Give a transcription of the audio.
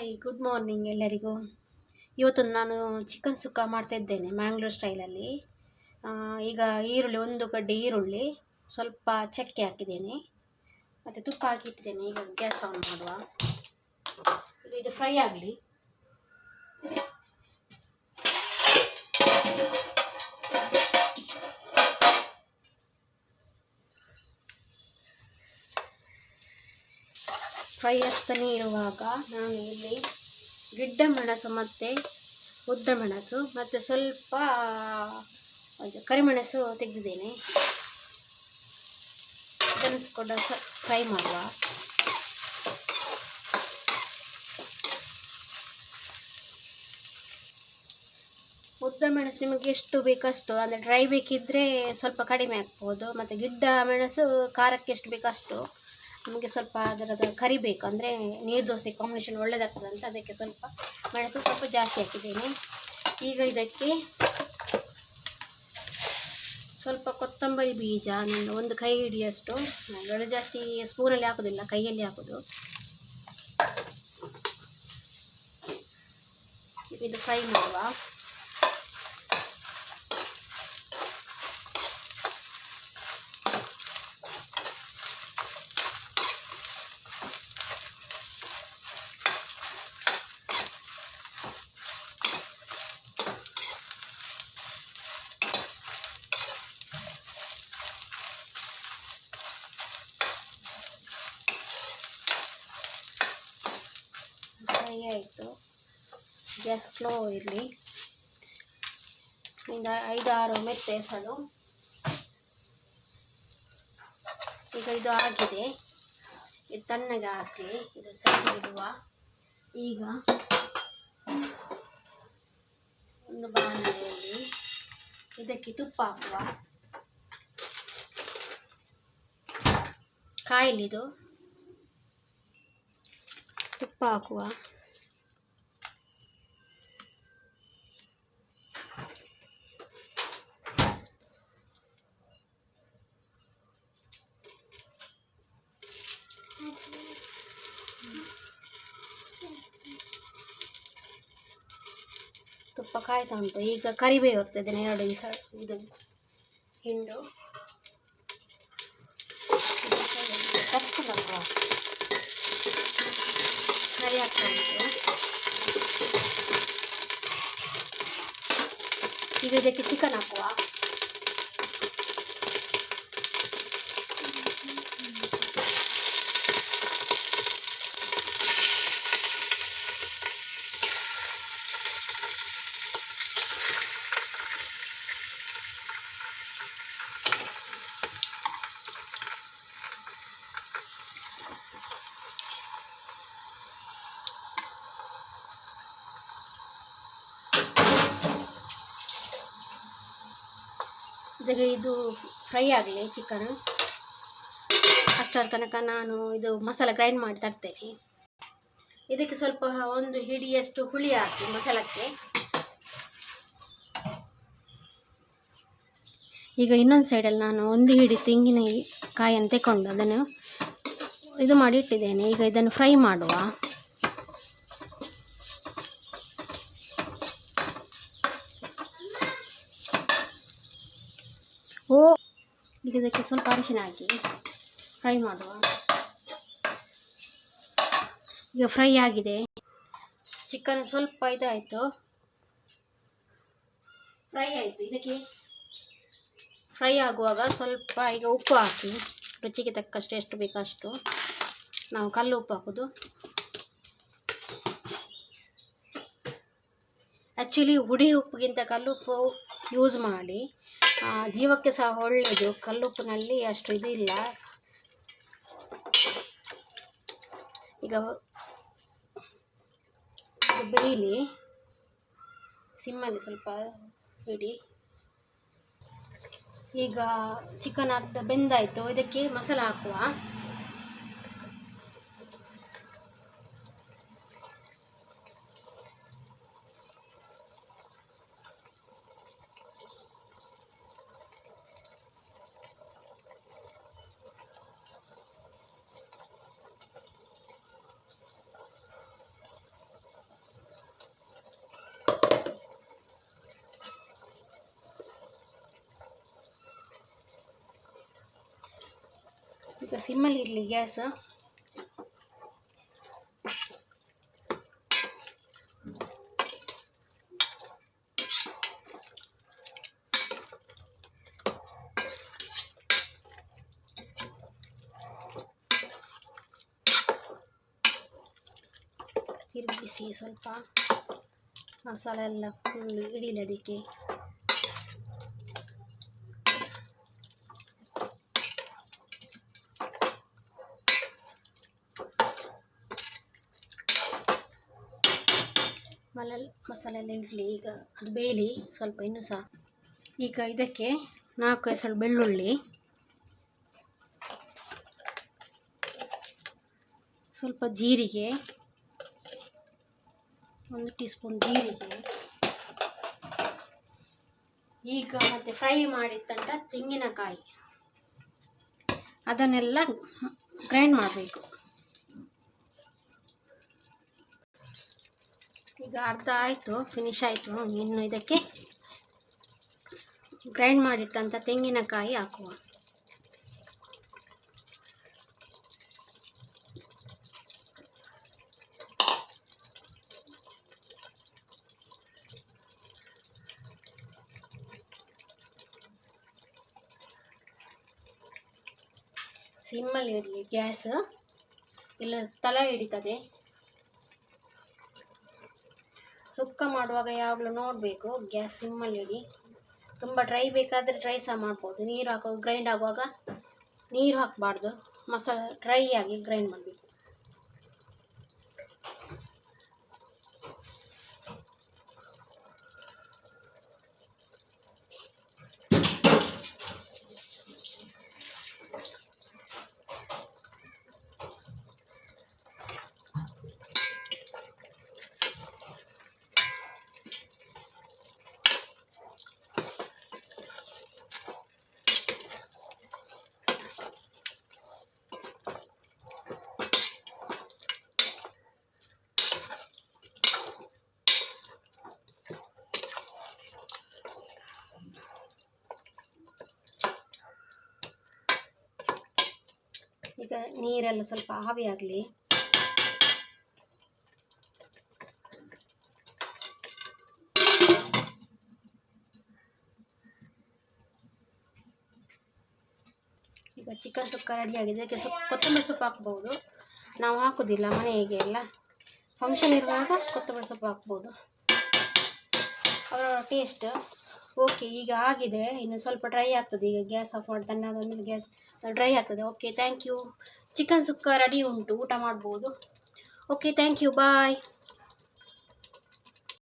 Hi good morning ಎಲ್ಲರಿಗೂ. ಇವತ್ತು ನಾನು ಚಿಕನ್ ಸುಕ್ಕ ಮಾಡ್ತಾ ಇದ್ದೇನೆ ಮ್ಯಾಂಗ್ಳೂರ್ ಸ್ಟೈಲಲ್ಲಿ. ಈಗ ಈರುಳ್ಳಿ, ಒಂದು ಗಡ್ಡೆ ಈರುಳ್ಳಿ, ಸ್ವಲ್ಪ ಚಕ್ಕೆ ಹಾಕಿದ್ದೇನೆ ಮತ್ತು ತುಪ್ಪ ಹಾಕಿಟ್ಟಿದ್ದೇನೆ. ಈಗ ಗ್ಯಾಸ್ ಆನ್ ಮಾಡುವ. ಈಗ ಇದು ಫ್ರೈ ಆಗಲಿ. ಫ್ರೈ ಆಗ್ತಾನೆ ಇರುವಾಗ ನಾನು ಇಲ್ಲಿ ಗಿಡ್ಡ ಮೆಣಸು ಮತ್ತು ಉದ್ದ ಮೆಣಸು ಮತ್ತು ಸ್ವಲ್ಪ ಕರಿಮೆಣಸು ತೆಗೆದಿದ್ದೇನೆ. ಇದನ್ನು ಕೂಡ ಫ್ರೈ ಮಾಡುವ. ಉದ್ದ ಮೆಣಸು ನಿಮಗೆ ಎಷ್ಟು ಬೇಕಷ್ಟು, ಅಂದರೆ ಡ್ರೈ ಬೇಕಿದ್ದರೆ ಸ್ವಲ್ಪ ಕಡಿಮೆ ಹಾಕ್ಬೋದು, ಮತ್ತು ಗಿಡ್ಡ ಮೆಣಸು ಖಾರಕ್ಕೆ ಎಷ್ಟು ಬೇಕಷ್ಟು. ನಮಗೆ ಸ್ವಲ್ಪ ಅದರದ ಕರಿಬೇಕು, ಅಂದರೆ ನೀರು ದೋಸೆ ಕಾಂಬಿನೇಷನ್ ಒಳ್ಳೆಯದಾಗ್ತದೆ ಅಂತ ಅದಕ್ಕೆ ಸ್ವಲ್ಪ ಮೆಣಸು ಸ್ವಲ್ಪ ಜಾಸ್ತಿ ಹಾಕಿದ್ದೇನೆ. ಈಗ ಇದಕ್ಕೆ ಸ್ವಲ್ಪ ಕೊತ್ತಂಬರಿ ಬೀಜ, ನಾನು ಒಂದು ಕೈ ಹಿಡಿಯಷ್ಟು, ನಾನು ಜಾಸ್ತಿ ಸ್ಪೂನಲ್ಲಿ ಹಾಕೋದಿಲ್ಲ, ಕೈಯಲ್ಲಿ ಹಾಕೋದು. ಇದು ಫ್ರೈ ಮಾಡುವ. ಫ್ರೈ ಆಯಿತು. ಗ್ಯಾಸ್ ಸ್ಲೋ ಇರಲಿ. ಈಗ 5-6 ಮೆತ್ತೆ ಎಸಳು. ಈಗ ಇದು ಆಗಿದೆ, ಇದು ತಣ್ಣಗೆ ಹಾಕಿ ಇದು ಸೈಡ್ ಇಡುವ. ಈಗ ಒಂದು ಬಾಣಲೆಯಲ್ಲಿ ಇದಕ್ಕೆ ತುಪ್ಪ ಹಾಕುವ. ಕಾಯಿಲಿದು ತುಪ್ಪ ಹಾಕುವ. ತುಪ್ಪ ಕಾಯ್ತಾ ಉಂಟು. ಈಗ ಕರಿಬೇವು ಹೋಗ್ತದೆ, 2 ಇದು ಹಿಂಡು ಫ್ರೈ ಆಗ್ತಾ ಉಂಟು. ಈಗ ಇದಕ್ಕೆ ಚಿಕನ್ ಹಾಕುವ. ಇದಕ್ಕೆ ಇದು ಫ್ರೈ ಆಗಲಿ ಚಿಕನ್. ಅಷ್ಟರ ತನಕ ನಾನು ಇದು ಮಸಾಲೆ ಗ್ರೈಂಡ್ ಮಾಡಿ ತರ್ತೇನೆ. ಇದಕ್ಕೆ ಸ್ವಲ್ಪ ಒಂದು ಹಿಡಿಯಷ್ಟು ಹುಳಿ ಹಾಕಿ ಮಸಾಲಕ್ಕೆ. ಈಗ ಇನ್ನೊಂದು ಸೈಡಲ್ಲಿ ನಾನು ಒಂದು ಹಿಡಿ ತೆಂಗಿನಕಾಯಿಯನ್ನು ತಗೊಂಡು ಅದನ್ನು ಇದು ಮಾಡಿ ಇಟ್ಟಿದ್ದೇನೆ. ಈಗ ಇದನ್ನು ಫ್ರೈ ಮಾಡುವ. ಈಗ ಇದಕ್ಕೆ ಸ್ವಲ್ಪ ಅರಿಶಿನ ಹಾಕಿ ಫ್ರೈ ಮಾಡುವ. ಈಗ ಫ್ರೈ ಆಗಿದೆ. ಚಿಕನ್ ಸ್ವಲ್ಪ ಇದಾಯಿತು, ಫ್ರೈ ಆಯಿತು. ಇದಕ್ಕೆ ಫ್ರೈ ಆಗುವಾಗ ಸ್ವಲ್ಪ ಈಗ ಉಪ್ಪು ಹಾಕಿ, ರುಚಿಗೆ ತಕ್ಕಷ್ಟು ಎಷ್ಟು ಬೇಕಷ್ಟು. ನಾವು ಕಲ್ಲು ಉಪ್ಪು ಹಾಕೋದು. ಆ್ಯಕ್ಚುಲಿ ಹುಡಿ ಉಪ್ಪಿಗಿಂತ ಕಲ್ಲುಪ್ಪು ಯೂಸ್ ಮಾಡಿ, ಜೀವಕ್ಕೆ ಸಹ ಒಳ್ಳೆಯದು. ಕಲ್ಲುಪ್ಪಿನಲ್ಲಿ ಅಷ್ಟು ಇದು ಇಲ್ಲ. ಈಗ ಬೇಯಲಿ, ಸಿಮ್ಮಲ್ಲಿ ಸ್ವಲ್ಪ ಇಡಿ. ಈಗ ಚಿಕನ್ ಅರ್ಧ ಬೆಂದಾಯಿತು. ಇದಕ್ಕೆ ಮಸಾಲ ಹಾಕುವ. ಈಗ ಸಿಮ್ಮಲ್ಲಿ ಇರಲಿ ಗ್ಯಾಸ್. ತಿರುಗಿಸಿ ಸ್ವಲ್ಪ ಮಸಾಲೆ ಎಲ್ಲ ಫುಲ್ ಹಿಡಿಲಿ ಅದಕ್ಕೆ. ಮಸಾಲೆ ಎಲ್ಲ ಇಡಲಿ. ಈಗ ಅದು ಬೇಯಲಿ ಸ್ವಲ್ಪ ಇನ್ನೂ ಸಹ. ಈಗ ಇದಕ್ಕೆ 4 ಎಸಳು ಬೆಳ್ಳುಳ್ಳಿ, ಸ್ವಲ್ಪ ಜೀರಿಗೆ, 1 ಟೀ ಸ್ಪೂನ್ ಜೀರಿಗೆ. ಈಗ ಮತ್ತೆ ಫ್ರೈ ಮಾಡಿಟ್ಟಂಥ ತೆಂಗಿನಕಾಯಿ ಅದನ್ನೆಲ್ಲ ಗ್ರೈಂಡ್ ಮಾಡಬೇಕು. ಈಗ ಅರ್ಧ ಆಯಿತು, ಫಿನಿಶ್ ಆಯಿತು. ಇನ್ನು ಇದಕ್ಕೆ ಗ್ರೈಂಡ್ ಮಾಡಿಟ್ಟಂಥ ತೆಂಗಿನಕಾಯಿ ಹಾಕುವ. ಸಿಮ್ಮಲ್ಲಿ ಇಡಲಿ ಗ್ಯಾಸ್, ಇಲ್ಲ ತಳ ಹಿಡಿತದೆ. ಸುಕ್ಕ ಮಾಡುವಾಗ ಯಾವಾಗಲೂ ನೋಡಬೇಕು, ಗ್ಯಾಸ್ ಸಿಮ್ಮಲ್ಲಿ ಇಡಿ. ತುಂಬ ಡ್ರೈ ಬೇಕಾದರೆ ಡ್ರೈ ಸಹ ಮಾಡ್ಬೋದು. ನೀರು ಹಾಕೋ ಗ್ರೈಂಡ್ ಆಗುವಾಗ ನೀರು ಹಾಕಬಾರ್ದು, ಮಸಾಲೆ ಡ್ರೈ ಆಗಿ ಗ್ರೈಂಡ್ ಮಾಡಬೇಕು. ಈಗ ನೀರೆಲ್ಲ ಸ್ವಲ್ಪ ಆವಿ ಆಗಲಿ. ಈಗ ಚಿಕನ್ ಸುಕ್ಕ ರೆಡಿ ಆಗಿದೆ. ಇದಕ್ಕೆ ಕೊತ್ತಂಬರಿ ಸೊಪ್ಪು ಹಾಕ್ಬೋದು. ನಾವು ಹಾಕೋದಿಲ್ಲ, ಮನೆಗೆ ಎಲ್ಲ ಫಂಕ್ಷನ್ ಇರುವಾಗ ಕೊತ್ತಂಬರಿ ಸೊಪ್ಪು ಹಾಕ್ಬೋದು, ಅವರವರ ಟೇಸ್ಟ್. ಓಕೆ, ಈಗ ಆಗಿದೆ. ಇನ್ನು ಸ್ವಲ್ಪ ಡ್ರೈ ಆಗ್ತದೆ. ಈಗ ಗ್ಯಾಸ್ ಆಫ್ ಮಾಡಿ ತಣ್ಣಗಾದ್ಮೇಲೆ ಗ್ಯಾಸ್ ಡ್ರೈ ಆಗ್ತದೆ. Okay, thank you. Chicken sukka ready ಉಂಟು, ಊಟ ಮಾಡ್ಬೋದು. Okay, thank you, bye.